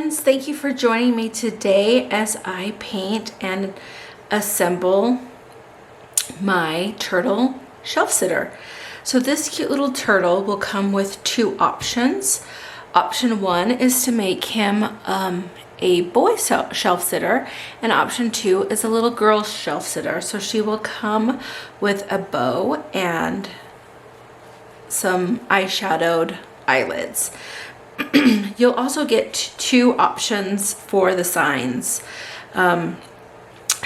friends, thank you for joining me today as I paint and assemble my turtle shelf sitter. So this cute little turtle will come with two options. Option one is to make him a boy shelf sitter, and option two is a little girl shelf sitter. So she will come with a bow and some eyeshadowed eyelids. You'll also get two options for the signs.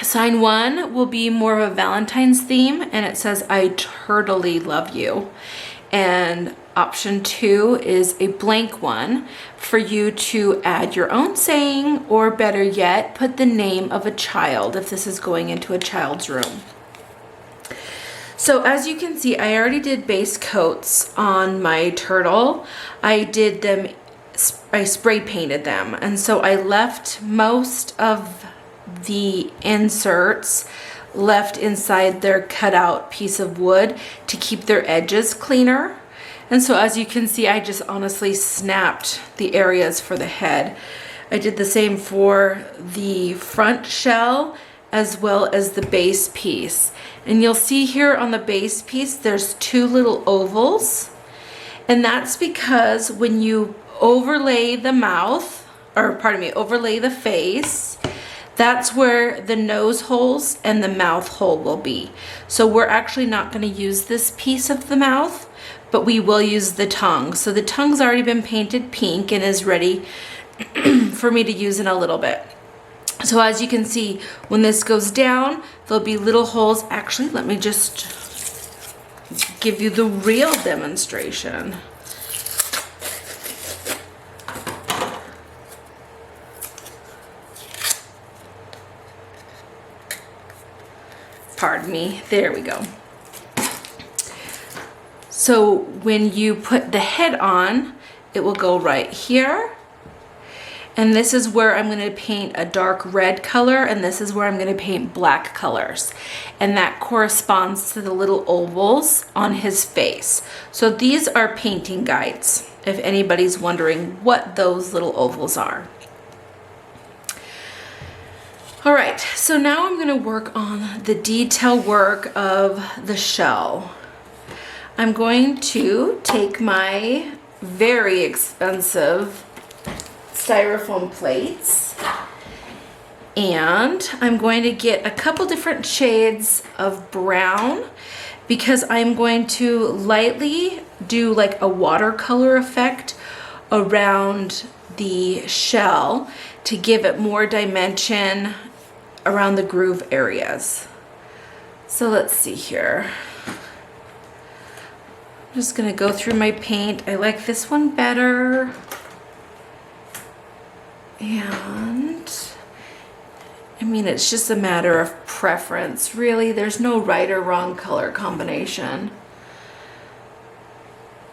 Sign one will be more of a Valentine's theme, and it says, "I turtly love you." And option two is a blank one for you to add your own saying, or better yet, put the name of a child if this is going into a child's room. So as you can see, I already did base coats on my turtle. I spray painted them, and so I left most of the inserts left inside their cutout piece of wood to keep their edges cleaner. And so as you can see, I just honestly snapped the areas for the head. I did the same for the front shell as well as the base piece. And you'll see here on the base piece, there's two little ovals. And that's because when you overlay the mouth, or pardon me, overlay the face, that's where the nose holes and the mouth hole will be. So we're actually not going to use this piece of the mouth, but we will use the tongue. So the tongue's already been painted pink and is ready for me to use in a little bit. So as you can see, when this goes down, there'll be little holes. Actually, let me just give you the real demonstration. Pardon me, there we go. So when you put the head on, it will go right here. And this is where I'm going to paint a dark red color, and this is where I'm going to paint black colors. And that corresponds to the little ovals on his face. So these are painting guides, if anybody's wondering what those little ovals are. All right, so now I'm going to work on the detail work of the shell. I'm going to take my very expensive styrofoam plates, and I'm going to get a couple different shades of brown because I'm going to lightly do like a watercolor effect around the shell to give it more dimension around the groove areas. So let's see here. I'm just gonna go through my paint. I like this one better. And I mean, it's just a matter of preference, really. There's no right or wrong color combination.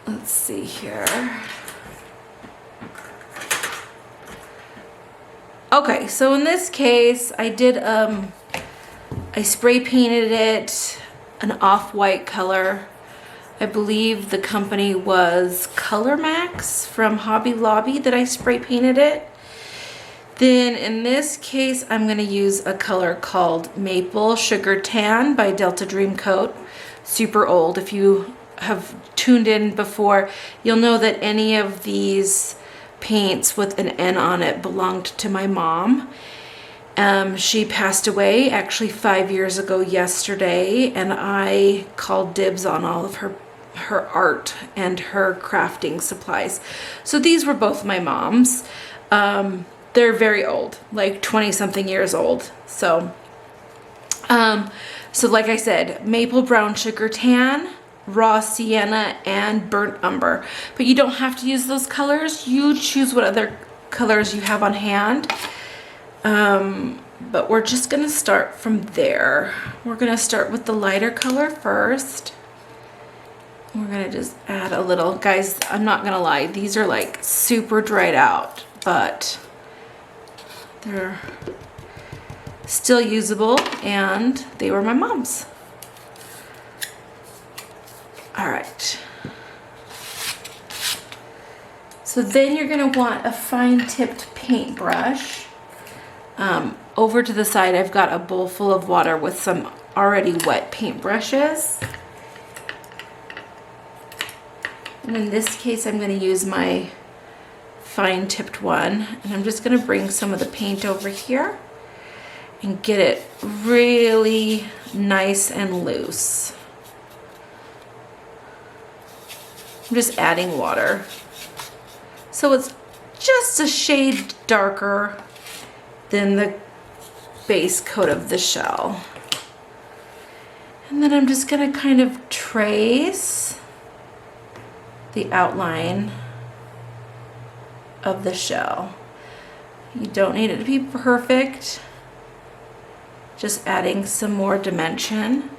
Let's see here. Okay, so in this case, I did, I spray painted it an off-white color. I believe the company was Color Max from Hobby Lobby that I spray painted it. Then in this case, I'm gonna use a color called Maple Sugar Tan by Delta Dream Coat. Super old. If you have tuned in before, you'll know that any of these paints with an N on it belonged to my mom. She passed away actually 5 years ago yesterday, and I called dibs on all of her art and her crafting supplies. So these were both my mom's. They're very old, like 20-something years old. So like I said, Maple Brown Sugar Tan, Raw Sienna, and Burnt Umber. But you don't have to use those colors. You choose what other colors you have on hand. But we're just gonna start from there. We're gonna start with the lighter color first. We're gonna just add a little. Guys, I'm not gonna lie, these are like super dried out, but they're still usable, and they were my mom's. All right. So then you're gonna want a fine tipped paintbrush. Over to the side, I've got a bowl full of water with some already wet paintbrushes. And in this case, I'm gonna use my fine tipped one, and I'm just gonna bring some of the paint over here and get it really nice and loose. I'm just adding water. So it's just a shade darker than the base coat of the shell. And then I'm just gonna kind of trace the outline of the shell. You don't need it to be perfect. Just adding some more dimension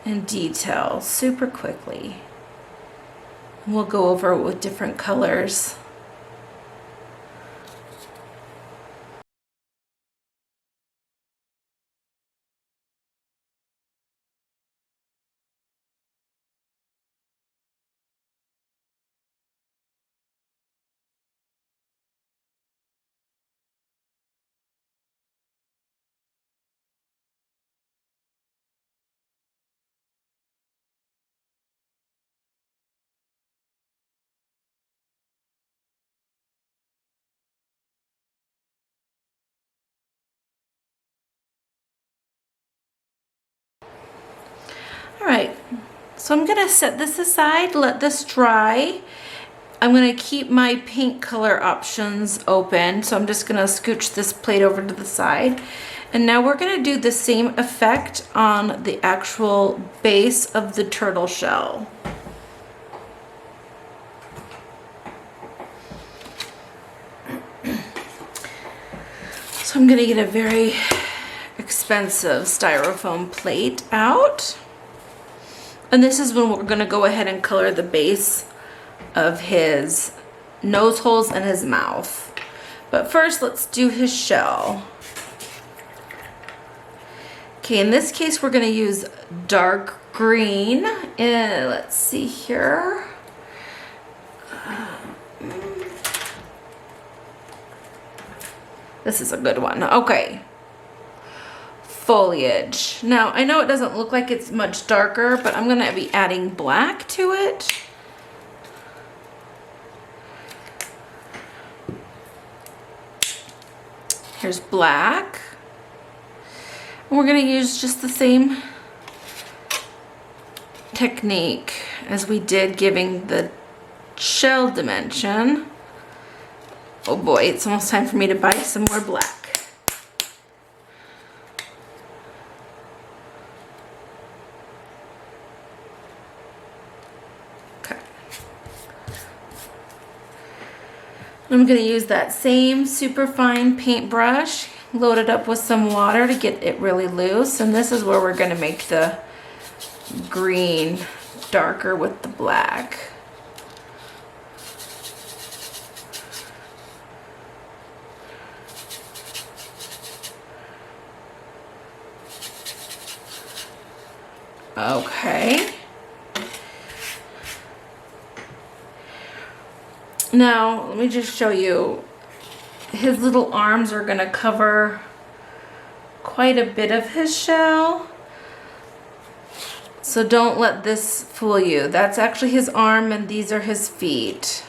and detail super quickly. And we'll go over it with different colors. All right, so I'm gonna set this aside, let this dry. I'm gonna keep my paint color options open, so I'm just gonna scooch this plate over to the side. And now we're gonna do the same effect on the actual base of the turtle shell. So I'm gonna get a very expensive styrofoam plate out. And this is when we're gonna go ahead and color the base of his nose holes and his mouth. But first, let's do his shell. Okay, in this case, we're gonna use dark green. And let's see here. This is a good one. Okay. Foliage. Now, I know it doesn't look like it's much darker, but I'm gonna be adding black to it. Here's black. And we're gonna use just the same technique as we did giving the shell dimension. Oh boy, it's almost time for me to buy some more black. I'm going to use that same super fine paintbrush, load it up with some water to get it really loose, and this is where we're going to make the green darker with the black. Okay. Now, let me just show you. His little arms are going to cover quite a bit of his shell. So don't let this fool you. That's actually his arm and these are his feet.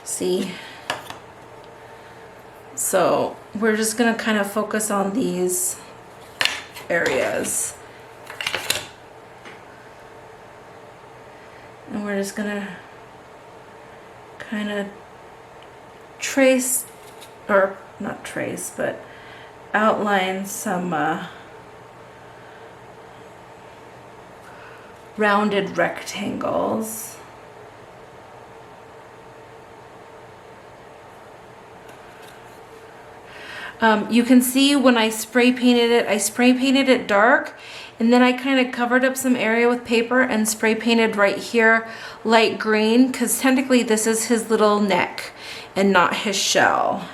See? So we're just going to kind of focus on these areas. And we're just gonna kind of trace, or not trace, but outline some rounded rectangles. You can see when I spray painted it dark, and then I kind of covered up some area with paper and spray painted right here light green, because technically this is his little neck and not his shell.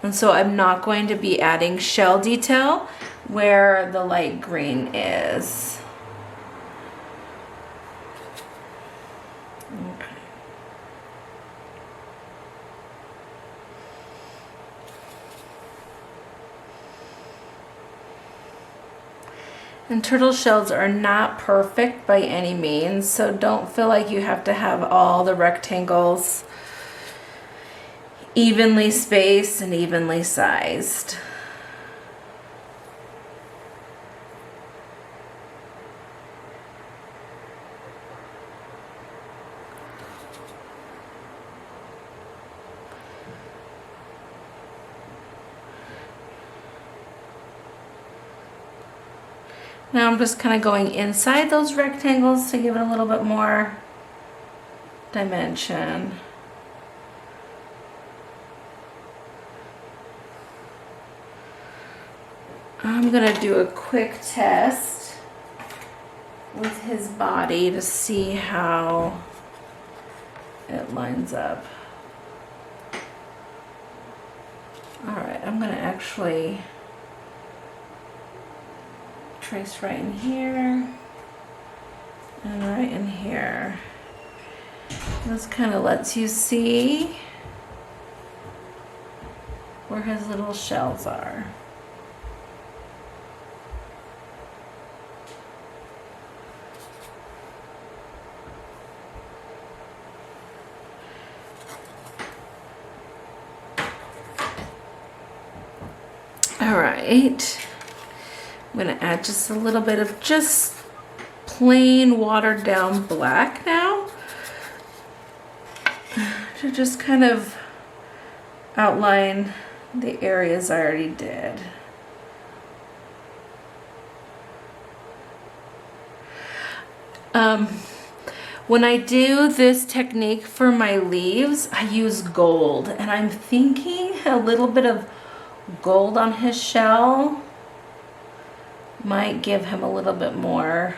And so I'm not going to be adding shell detail where the light green is. Okay. And turtle shells are not perfect by any means, so don't feel like you have to have all the rectangles evenly spaced and evenly sized. Now I'm just kind of going inside those rectangles to give it a little bit more dimension. I'm gonna do a quick test with his body to see how it lines up. All right, I'm gonna actually trace right in here and right in here. This kind of lets you see where his little shells are. All right, I'm gonna add just a little bit of just plain watered down black now to just kind of outline the areas I already did. When I do this technique for my leaves, I use gold, and I'm thinking a little bit of gold on his shell might give him a little bit more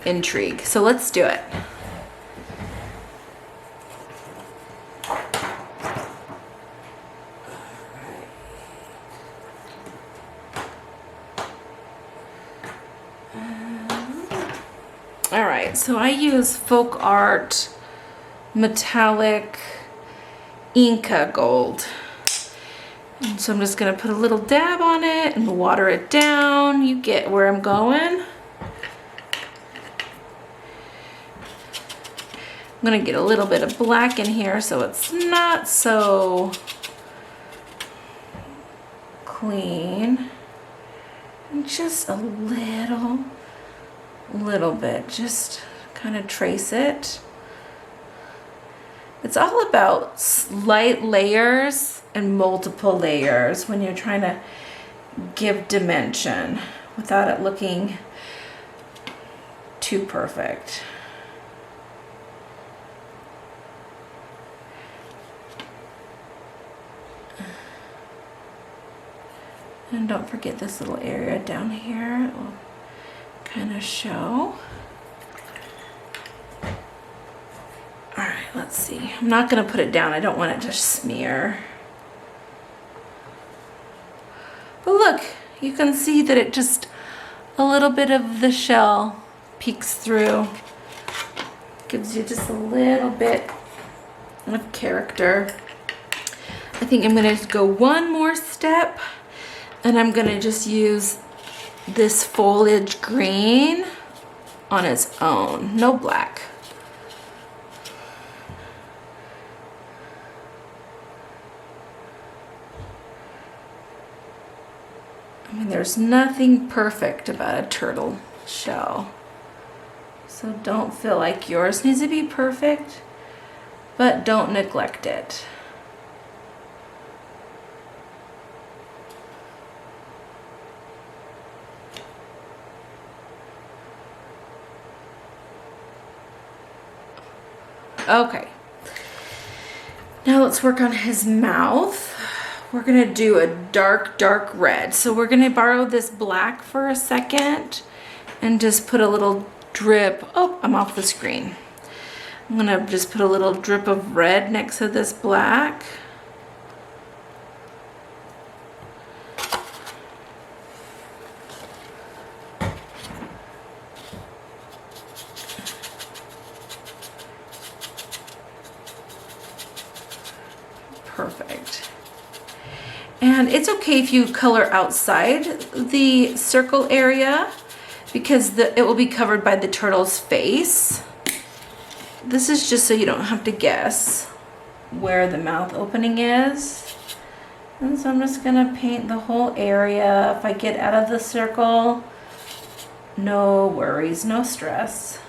intrigue. So let's do it. All right, so I use Folk Art metallic Inca gold. And so I'm just gonna put a little dab on it and water it down. You get where I'm going. I'm gonna get a little bit of black in here so it's not so clean. And just a little bit, just kind of trace it. It's all about slight layers and multiple layers when you're trying to give dimension without it looking too perfect. And don't forget this little area down here. It will kind of show. All right, let's see. I'm not gonna put it down. I don't want it to smear. But look, you can see that it just, a little bit of the shell peeks through. Gives you just a little bit of character. I think I'm gonna go one more step, and I'm gonna just use this foliage green on its own, no black. I mean, there's nothing perfect about a turtle shell. So don't feel like yours needs to be perfect, but don't neglect it. Okay, now let's work on his mouth. We're gonna do a dark red. So we're gonna borrow this black for a second and just put a little drip. Oh, I'm off the screen. I'm gonna just put a little drip of red next to this black. And it's okay if you color outside the circle area because it will be covered by the turtle's face. This is just so you don't have to guess where the mouth opening is. And so I'm just gonna paint the whole area. If I get out of the circle, no worries, no stress.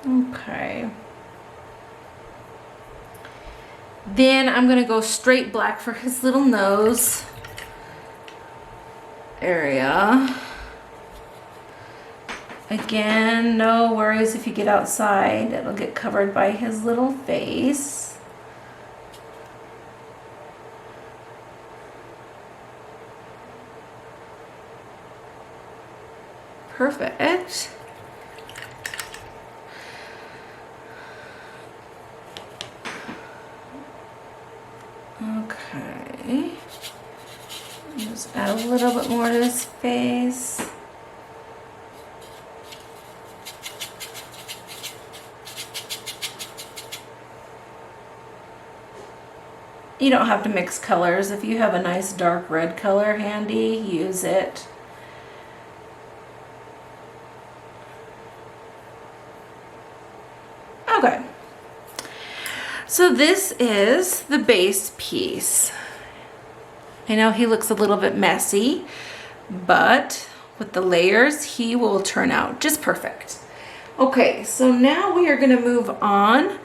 Okay. Then I'm gonna go straight black for his little nose area. Again, no worries if you get outside, it'll get covered by his little face. Perfect. Okay. Just add a little bit more to his face. You don't have to mix colors. If you have a nice dark red color handy, use it. Okay. So this is the base piece. I know he looks a little bit messy, but with the layers, he will turn out just perfect. Okay, so now we are gonna move on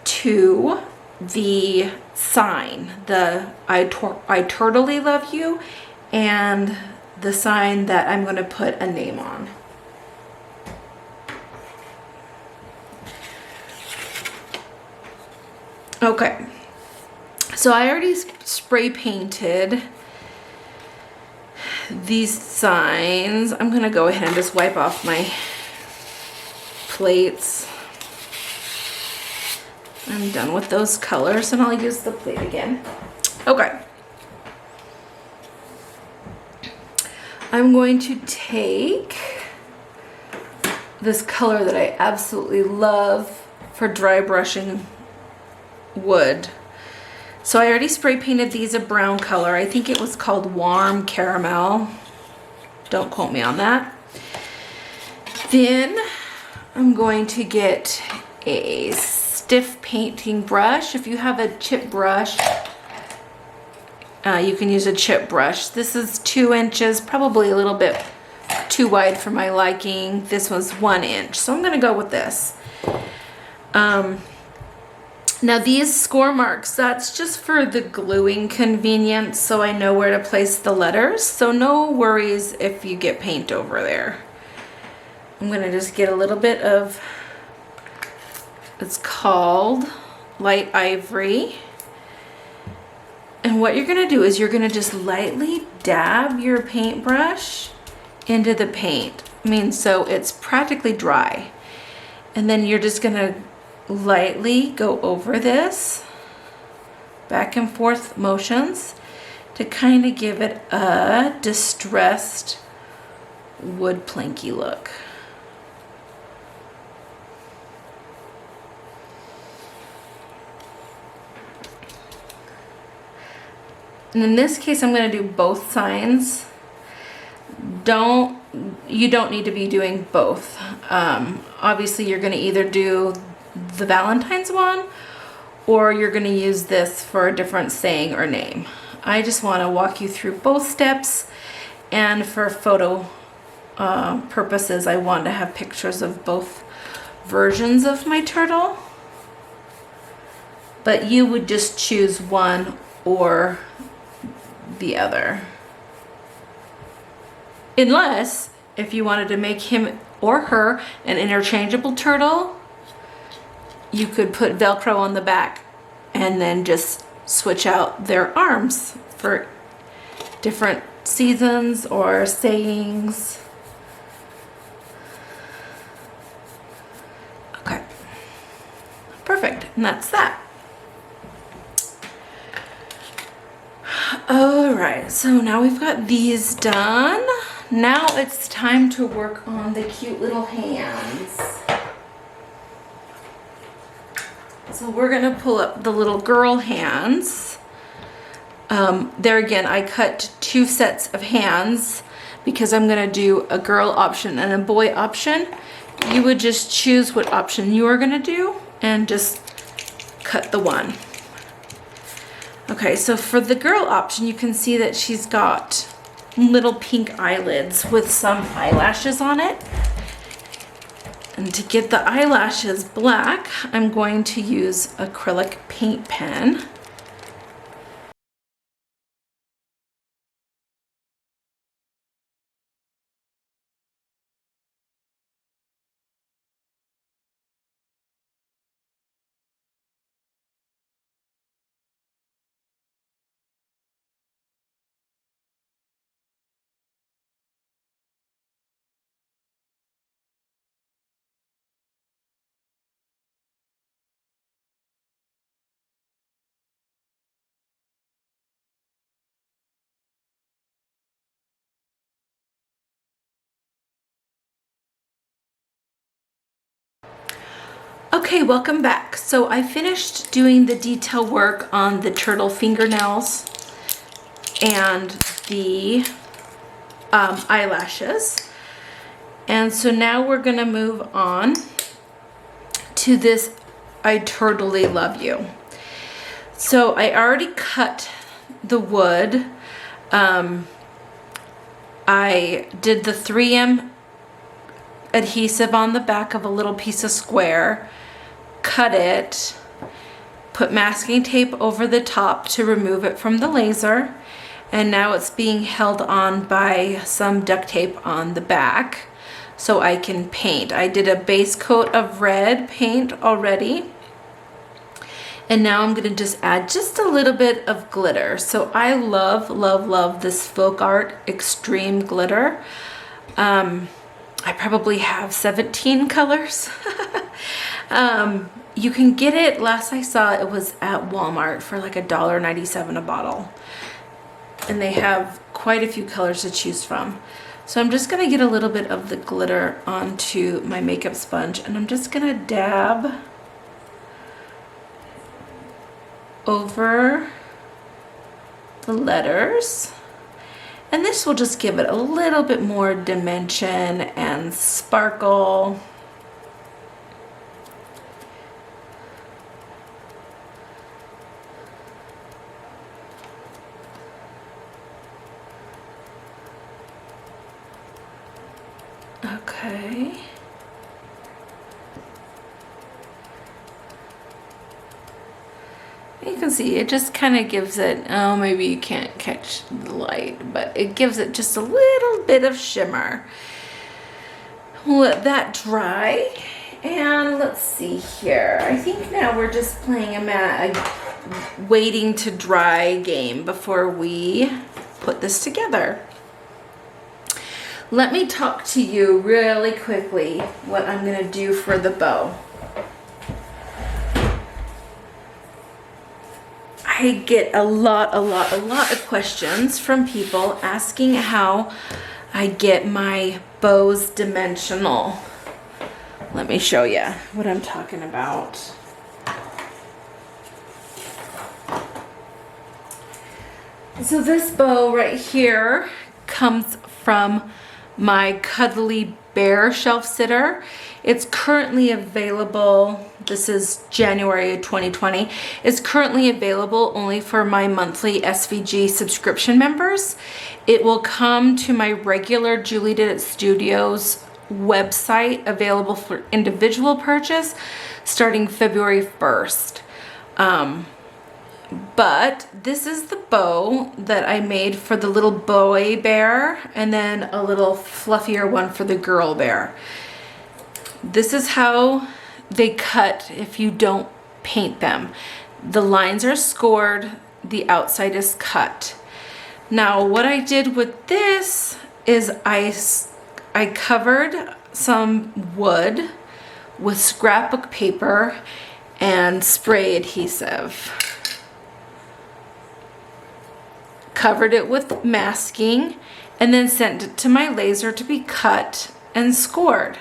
to the sign, the I totally love you, and the sign that I'm gonna put a name on. Okay, so I already spray painted these signs. I'm gonna go ahead and just wipe off my plates. I'm done with those colors and I'll use the plate again. Okay. I'm going to take this color that I absolutely love for dry brushing wood. So I already spray painted these a brown color. I think it was called Warm Caramel. Don't quote me on that. Then I'm going to get a stiff painting brush. If you have a chip brush, you can use a chip brush. This is 2 inches, probably a little bit too wide for my liking. This was 1 inch, so I'm gonna go with this. Now these score marks, that's just for the gluing convenience, so I know where to place the letters, so no worries if you get paint over there. I'm gonna just get a little bit of, it's called Light Ivory. And what you're gonna do is you're gonna just lightly dab your paintbrush into the paint. I mean, so it's practically dry. And then you're just gonna lightly go over this, back and forth motions, to kind of give it a distressed wood planky look. And in this case, I'm going to do both signs. You don't need to be doing both. Obviously, you're going to either do the Valentine's one, or you're going to use this for a different saying or name. I just want to walk you through both steps, and for photo purposes, I want to have pictures of both versions of my turtle. But you would just choose one or the other. Unless, if you wanted to make him or her an interchangeable turtle, you could put Velcro on the back and then just switch out their arms for different seasons or sayings. Okay, perfect, and that's that. All right, so now we've got these done. Now it's time to work on the cute little hands. So we're gonna pull up the little girl hands. There again, I cut 2 sets of hands because I'm gonna do a girl option and a boy option. You would just choose what option you are gonna do and just cut the one. Okay, so for the girl option, you can see that she's got little pink eyelids with some eyelashes on it. And to get the eyelashes black, I'm going to use acrylic paint pen. Okay, welcome back. So I finished doing the detail work on the turtle fingernails and the eyelashes. And so now we're gonna move on to this I Totally Love You. So I already cut the wood. I did the 3M adhesive on the back of a little piece of square, cut it, put masking tape over the top to remove it from the laser, and now it's being held on by some duct tape on the back so I can paint. I did a base coat of red paint already, and now I'm gonna just add just a little bit of glitter. So I love, love, love this Folk Art Extreme glitter. I probably have 17 colors. You can get it, last I saw it was at Walmart for like $1.97 a bottle. And they have quite a few colors to choose from. So I'm just gonna get a little bit of the glitter onto my makeup sponge, and I'm just gonna dab over the letters. And this will just give it a little bit more dimension and sparkle. Okay. You can see it just kind of gives it, oh, maybe you can't catch the light, but it gives it just a little bit of shimmer. We'll let that dry, and let's see here. I think now we're just playing a waiting to dry game before we put this together. Let me talk to you really quickly what I'm gonna do for the bow. I get a lot of questions from people asking how I get my bows dimensional. Let me show you what I'm talking about. So this bow right here comes from my Cuddly Bear shelf sitter. It's currently available, this is January 2020, it's currently available only for my monthly SVG subscription members. It will come to my regular Julie Did It Studios website, available for individual purchase starting February 1st. But this is the bow that I made for the little boy bear, and then a little fluffier one for the girl bear. This is how they cut if you don't paint them. The lines are scored, the outside is cut. Now what I did with this is I covered some wood with scrapbook paper and spray adhesive. Covered it with masking, and then sent it to my laser to be cut and scored.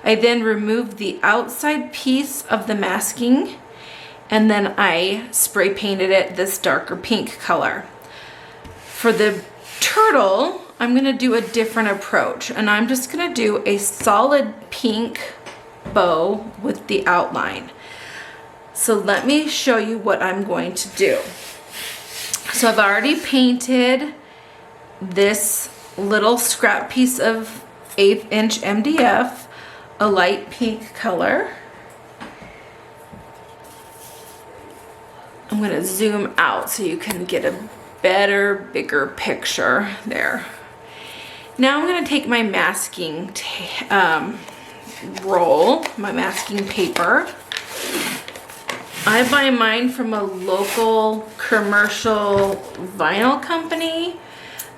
I then removed the outside piece of the masking and then I spray painted it this darker pink color. For the turtle, I'm gonna do a different approach, and I'm just gonna do a solid pink bow with the outline. So let me show you what I'm going to do. So I've already painted this little scrap piece of 1/8 inch MDF, a light pink color. I'm gonna zoom out so you can get a better, bigger picture there. Now I'm gonna take my masking roll, my masking paper. I buy mine from a local commercial vinyl company.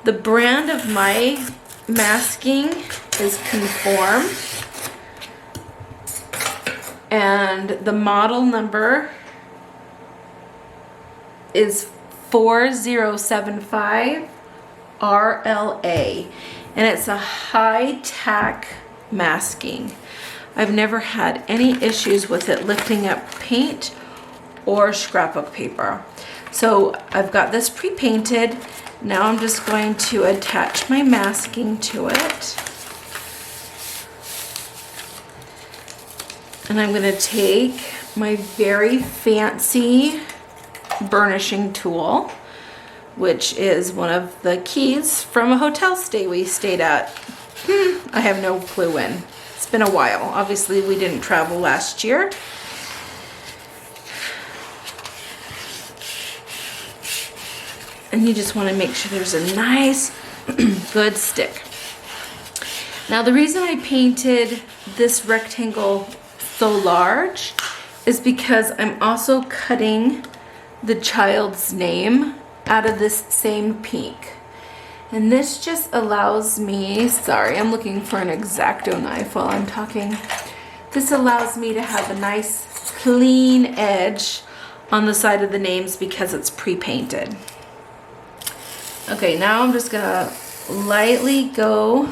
The brand of my masking is Conform, and the model number is 4075 RLA, and it's a high tack masking. I've never had any issues with it lifting up paint or scrapbook paper. So I've got this pre-painted. Now I'm just going to attach my masking to it. And I'm gonna take my very fancy burnishing tool, which is one of the keys from a hotel stay we stayed at. I have no clue when. It's been a while. Obviously we didn't travel last year. And you just want to make sure there's a nice good stick. Now the reason I painted this rectangle so large is because I'm also cutting the child's name out of this same pink. And this just allows me, sorry, I'm looking for an X-Acto knife while I'm talking. This allows me to have a nice clean edge on the side of the names because it's pre-painted. Okay, now I'm just gonna lightly go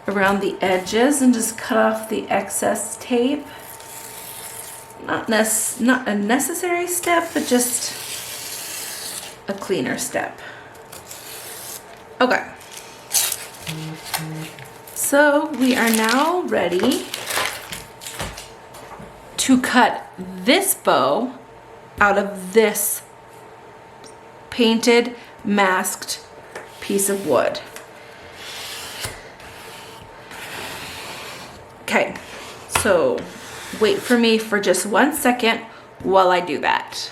around the edges and just cut off the excess tape. Not a necessary step, but just a cleaner step. Okay. So we are now ready to cut this bow out of this painted, masked piece of wood. Okay, so wait for me for just 1 second while I do that.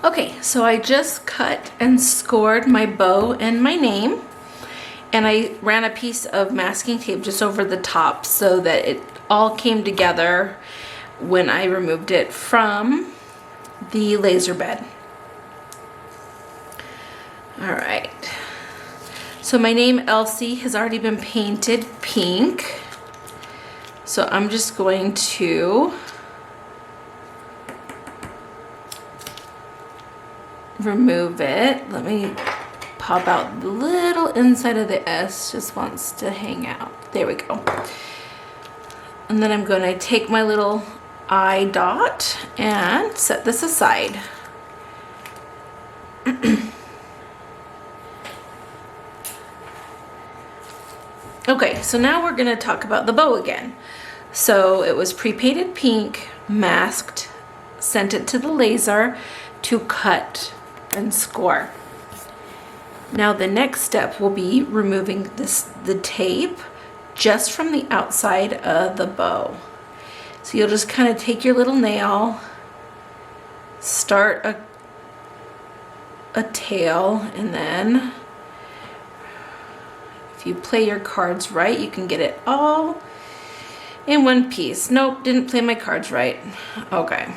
Okay, so I just cut and scored my bow and my name, and I ran a piece of masking tape just over the top so that it all came together when I removed it from the laser bed. All right, so my name Elsie has already been painted pink. So I'm just going to remove it. Let me pop out the little inside of the S, just wants to hang out. There we go. And then I'm going to take my little eye dot and set this aside. Okay, so now we're going to talk about the bow again. So it was pre-painted pink, masked, sent it to the laser to cut and score. Now the next step will be removing the tape just from the outside of the bow. So you'll just kind of take your little nail, start a tail, and then if you play your cards right, you can get it all in one piece. Nope, didn't play my cards right. Okay.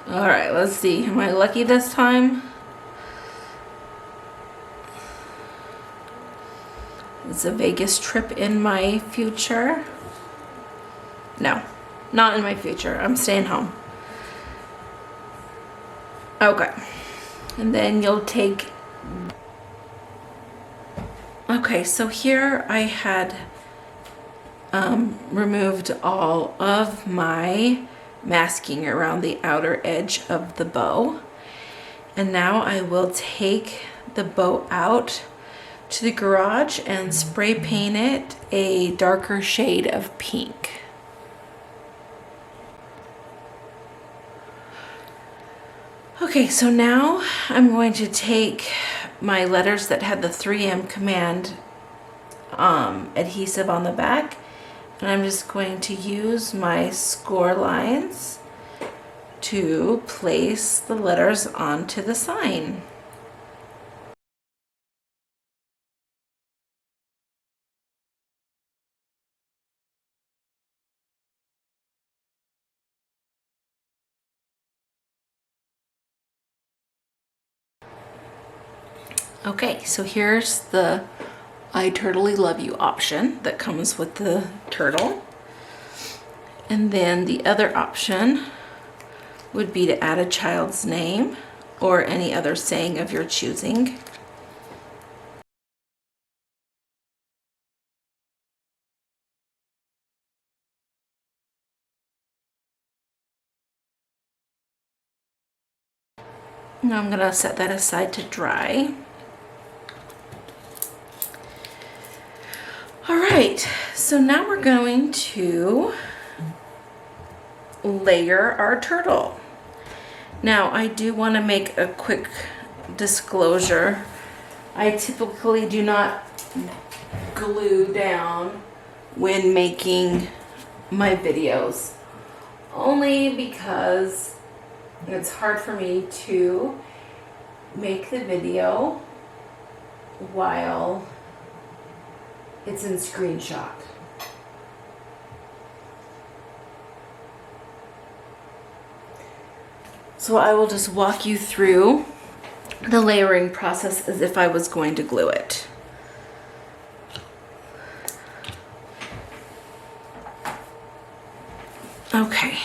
All right, let's see. Am I lucky this time? Is a Vegas trip in my future? No, not in my future. I'm staying home. Okay, And then you'll take, okay, so here I had removed all of my masking around the outer edge of the bow. And now I will take the bow out to the garage and spray paint it a darker shade of pink. Okay, so now I'm going to take my letters that had the 3M command adhesive on the back, and I'm just going to use my score lines to place the letters onto the sign. Okay, so here's the I Turtly Love You option that comes with the turtle. And then the other option would be to add a child's name or any other saying of your choosing. Now I'm going to set that aside to dry. All right, so now we're going to layer our turtle. Now I do want to make a quick disclosure. I typically do not glue down when making my videos, only because it's hard for me to make the video while it's in screenshot. So I will just walk you through the layering process as if I was going to glue it. Okay.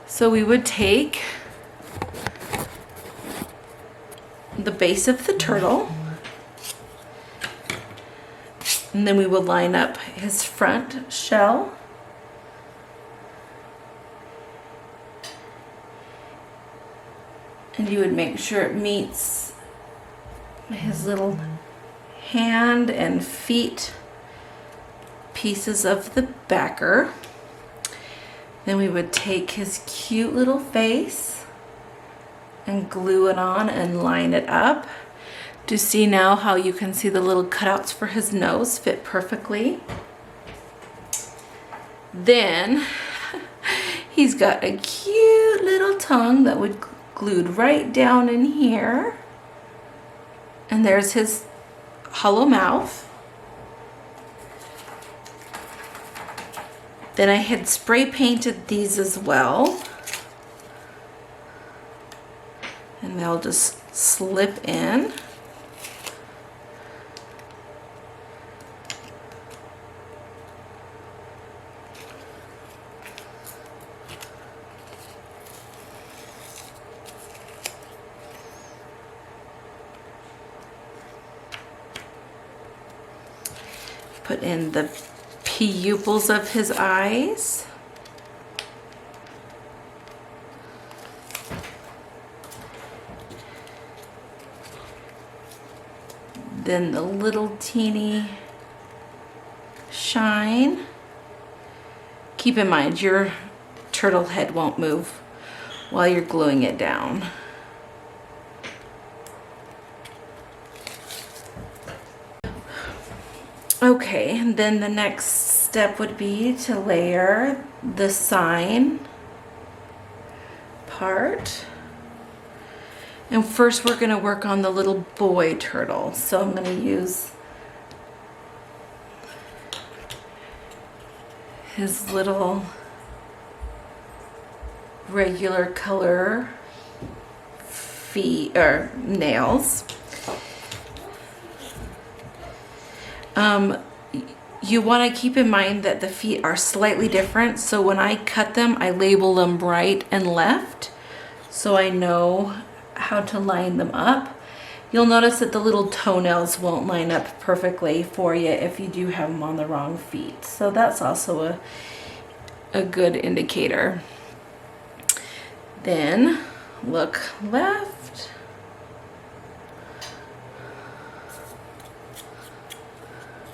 So we would take the base of the turtle, and then we would line up his front shell, and you would make sure it meets his little hand and feet pieces of the backer. Then we would take his cute little face and glue it on and line it up. To see now how you can see the little cutouts for his nose fit perfectly. Then he's got a cute little tongue that would glued right down in here. And there's his hollow mouth. Then I had spray painted these as well. And they'll just slip in. Put in the pupils of his eyes. Then the little teeny shine. Keep in mind your turtle head won't move while you're gluing it down. Okay, and then the next step would be to layer the sign part. And first we're going to work on the little boy turtle. So I'm going to use his little regular color feet or nails. You want to keep in mind that the feet are slightly different, so when I cut them, I label them right and left so I know how to line them up. You'll notice that the little toenails won't line up perfectly for you if you do have them on the wrong feet. So that's also a good indicator. Then look left.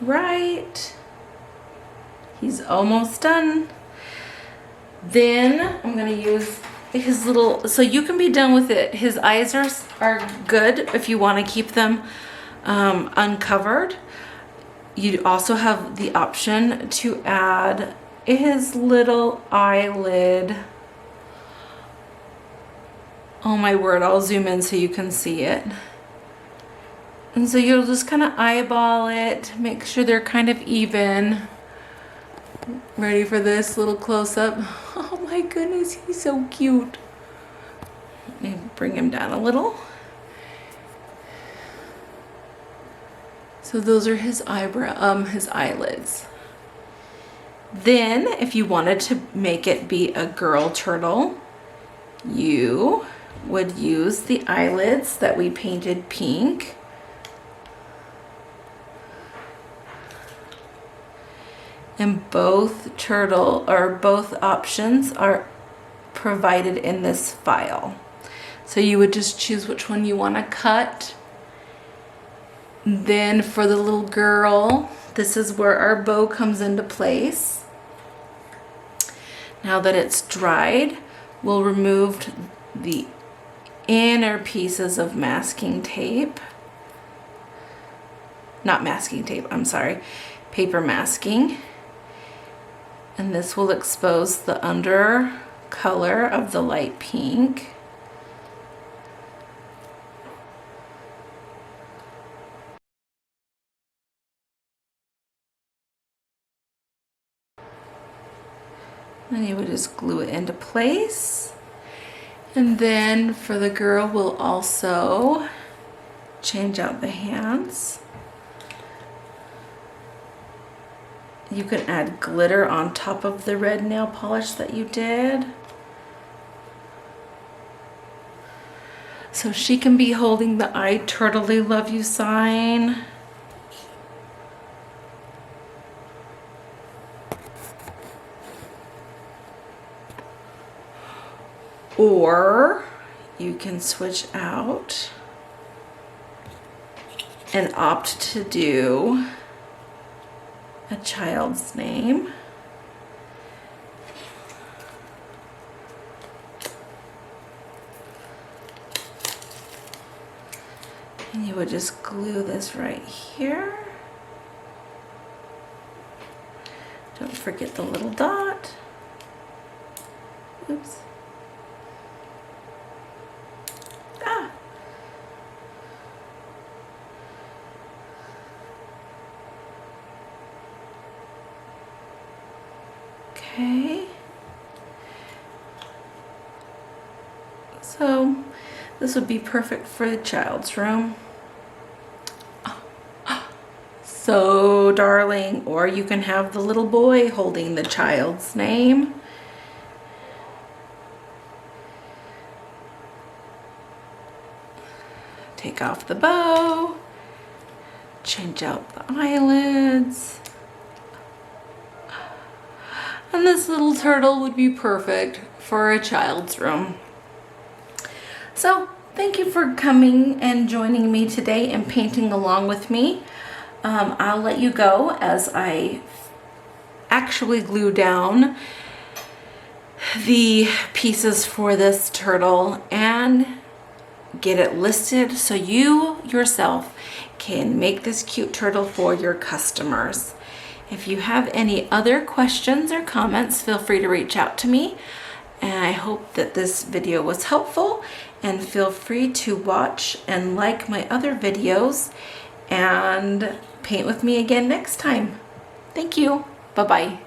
Right. He's almost done. Then I'm going to use his little, so you can be done with it. His eyes are good if you want to keep them uncovered. You also have the option to add his little eyelid. Oh my word, I'll zoom in so you can see it. And so you'll just kind of eyeball it, make sure they're kind of even. Ready for this little close-up? Oh my goodness, he's so cute. Let me bring him down a little. So those are his his eyelids. Then, if you wanted to make it be a girl turtle, you would use the eyelids that we painted pink. And both options are provided in this file. So you would just choose which one you want to cut. Then for the little girl, this is where our bow comes into place. Now that it's dried, we'll remove the inner pieces of masking tape. Not masking tape, I'm sorry, paper masking. And this will expose the under color of the light pink. And you would just glue it into place. And then for the girl, we'll also change out the hands. You can add glitter on top of the red nail polish that you did. So she can be holding the I totally love you sign. Or you can switch out and opt to do a child's name. And you would just glue this right here. Don't forget the little dot. Oops. Ah. Okay. So this would be perfect for the child's room. So darling. Or you can have the little boy holding the child's name. Take off the bow. Change out the eyelids. And this little turtle would be perfect for a child's room. So thank you for coming and joining me today and painting along with me. I'll let you go as I actually glue down the pieces for this turtle and get it listed so you yourself can make this cute turtle for your customers. If you have any other questions or comments, feel free to reach out to me. And I hope that this video was helpful, and feel free to watch and like my other videos and paint with me again next time. Thank you. Bye-bye.